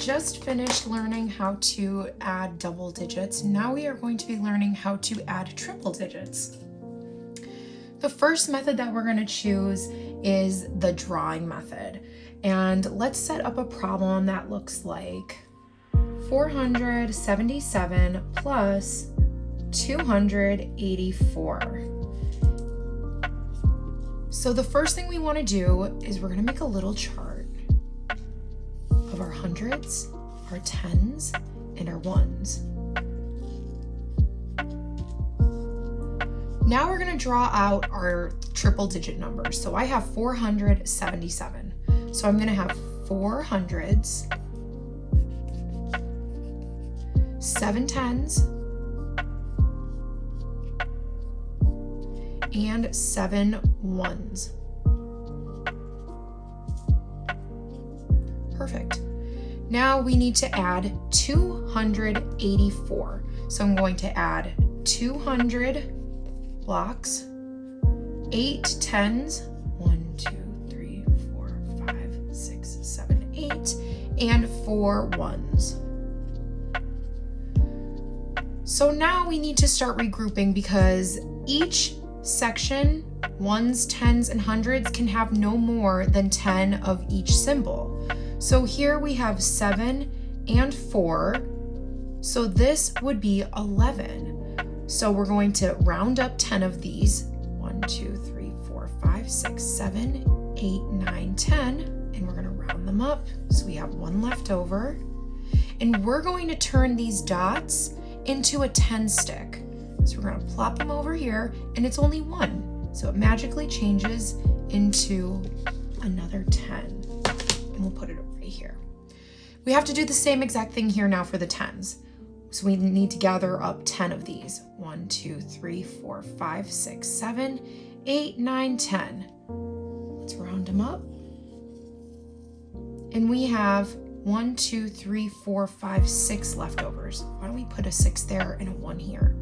just finished learning how to add double digits. Now we are going to be learning how to add triple digits. The first method that we're going to choose is the drawing method. And let's set up a problem that looks like 477 plus 284. So the first thing we want to do is we're going to make a little chart of our hundreds, our tens, and our ones. Now we're going to draw out our triple digit numbers. So I have 477. So I'm going to have 4 hundreds, 7 tens, and 7 ones. Perfect. Now we need to add 284. So I'm going to add 200 blocks, 8 tens, 1, 2, 3, 4, 5, 6, 7, 8, and 4 ones. So now we need to start regrouping because each section, ones, tens, and hundreds can have no more than 10 of each symbol. So here we have 7 and 4, so this would be 11. So we're going to round up 10 of these, 1, 2, 3, 4, 5, 6, 7, 8, 9, 10, and we're going to round them up. So we have 1 left over, and we're going to turn these dots into a 10 stick. So we're going to plop them over here, and it's only 1. So it magically changes into another 10. And we'll put it right here. We have to do the same exact thing here now for the tens. So we need to gather up 10 of these. 1, 2, 3, 4, 5, 6, 7, 8, 9, 10. Let's round them up. And we have 1, 2, 3, 4, 5, 6 leftovers. Why don't we put a 6 there and a 1 here?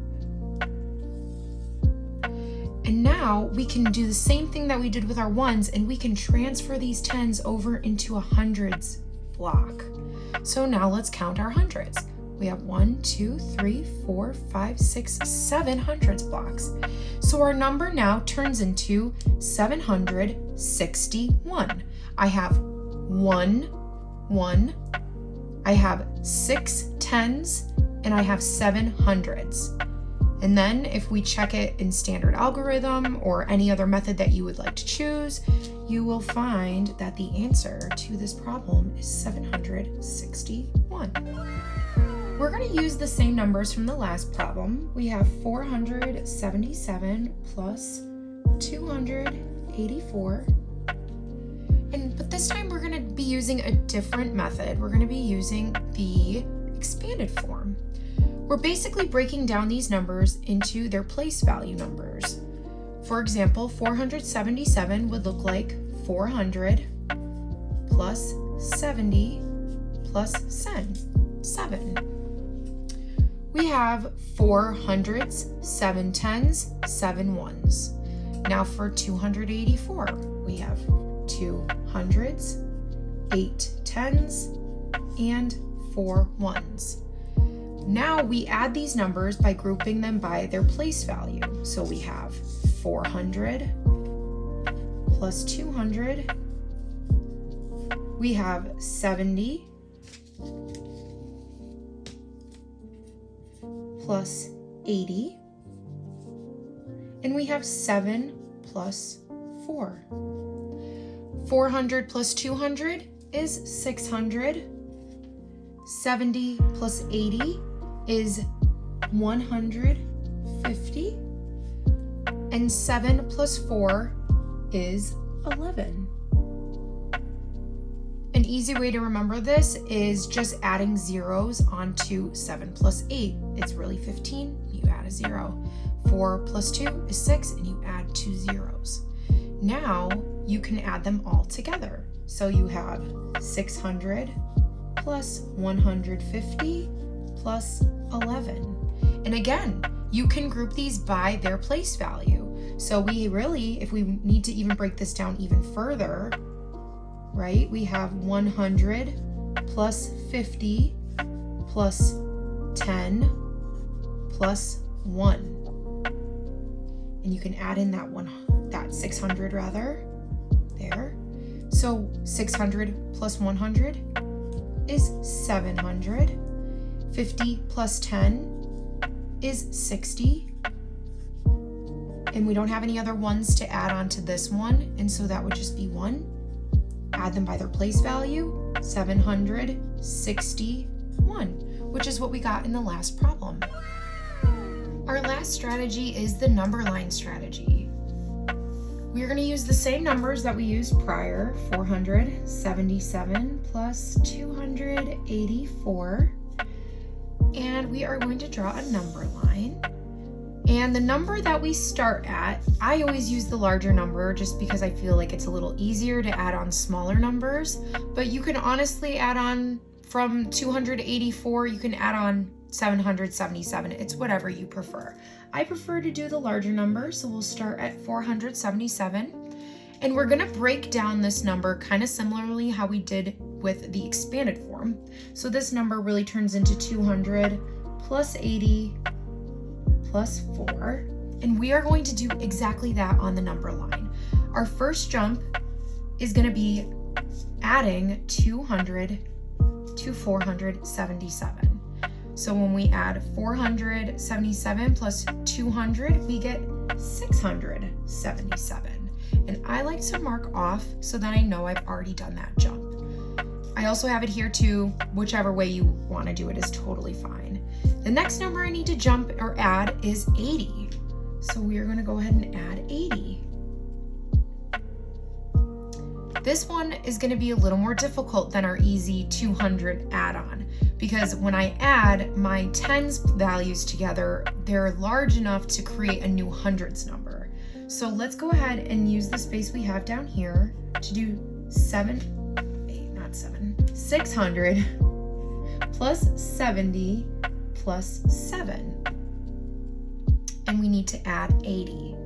And now we can do the same thing that we did with our ones, and we can transfer these tens over into a hundreds block. So now let's count our hundreds. We have 1, 2, 3, 4, 5, 6, 7 hundreds blocks. So our number now turns into 761. I have 1, 1, I have 6 tens, and I have 7 hundreds. And then if we check it in standard algorithm or any other method that you would like to choose, you will find that the answer to this problem is 761. We're going to use the same numbers from the last problem. We have 477 plus 284. But this time we're going to be using a different method. We're going to be using the expanded form. We're basically breaking down these numbers into their place value numbers. For example, 477 would look like 400 plus 70 plus 7. We have 4 hundreds, 7 tens, 7 ones. Now for 284, we have 2 hundreds, 8 tens, and 4 ones. Now we add these numbers by grouping them by their place value. So we have 400 plus 200. We have 70 plus 80. And we have 7 plus 4. 400 plus 200 is 600. 70 plus 80 is 150, and 7 plus 4 is 11. An easy way to remember this is just adding zeros onto 7 plus 8. It's really 15, you add a 0. 4 plus 2 is 6, and you add 2 zeros. Now you can add them all together. So you have 600 plus 150 plus 11. And again, you can group these by their place value. So we really, if we need to even break this down even further, right, we have 100 plus 50 plus 10 plus 1. And you can add in that 600 rather, there. So 600 plus 100 is 700. 50 plus 10 is 60. And we don't have any other ones to add on to this one, and so that would just be 1. Add them by their place value, 761, which is what we got in the last problem. Our last strategy is the number line strategy. We're going to use the same numbers that we used prior, 477 plus 284, and we are going to draw a number line. And the number that we start at, I always use the larger number just because I feel like it's a little easier to add on smaller numbers, but you can honestly add on from 284, you can add on 777. It's whatever you prefer. I prefer to do the larger number, so we'll start at 477. And we're gonna break down this number kind of similarly how we did with the expanded form. So this number really turns into 200 plus 80 plus 4. And we are going to do exactly that on the number line. Our first jump is gonna be adding 200 to 477. So when we add 477 plus 200, we get 677. And I like to mark off so that I know I've already done that jump. I also have it here too, whichever way you want to do it is totally fine. The next number I need to jump or add is 80. So we are going to go ahead and add 80. This one is going to be a little more difficult than our easy 200 add-on, because when I add my tens values together, they're large enough to create a new hundreds number. So let's go ahead and use the space we have down here to do 600 plus 70 plus 7. And we need to add 80.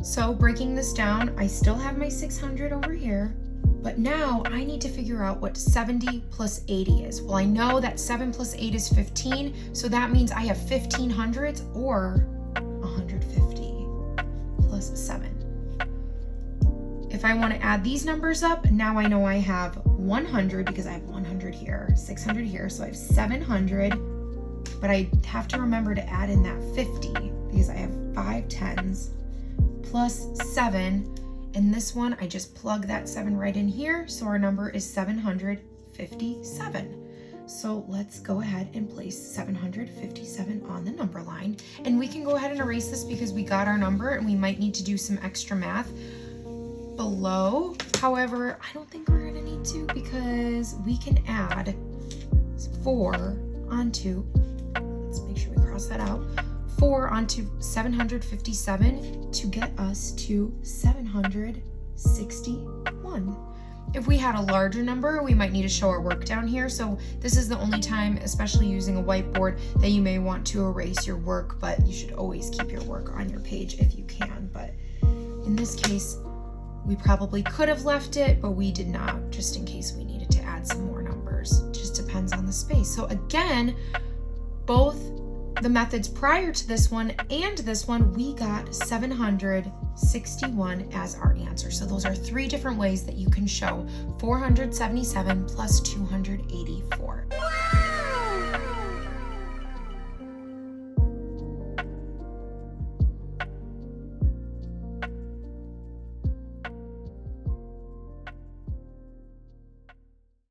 So breaking this down, I still have my 600 over here, but now I need to figure out what 70 plus 80 is. Well, I know that 7 plus 8 is 15, so that means I have 15 hundredths or 150 plus 7. If I want to add these numbers up, now I know I have 100 because I have 100 here, 600 here, so I have 700, but I have to remember to add in that 50 because I have 5 tens plus 7, and this one I just plug that 7 right in here, so our number is 757. So let's go ahead and place 757 on the number line, and we can go ahead and erase this because we got our number and we might need to do some extra math below. However, I don't think we're gonna need to because we can add 4 onto, let's make sure we cross that out, 4 onto 757 to get us to 761. If we had a larger number, we might need to show our work down here. So this is the only time, especially using a whiteboard, that you may want to erase your work, but you should always keep your work on your page if you can. But in this case, we probably could have left it, but we did not, just in case we needed to add some more numbers. It just depends on the space. So again, both the methods prior to this one and this one, we got 761 as our answer. So those are 3 different ways that you can show 477 plus 284.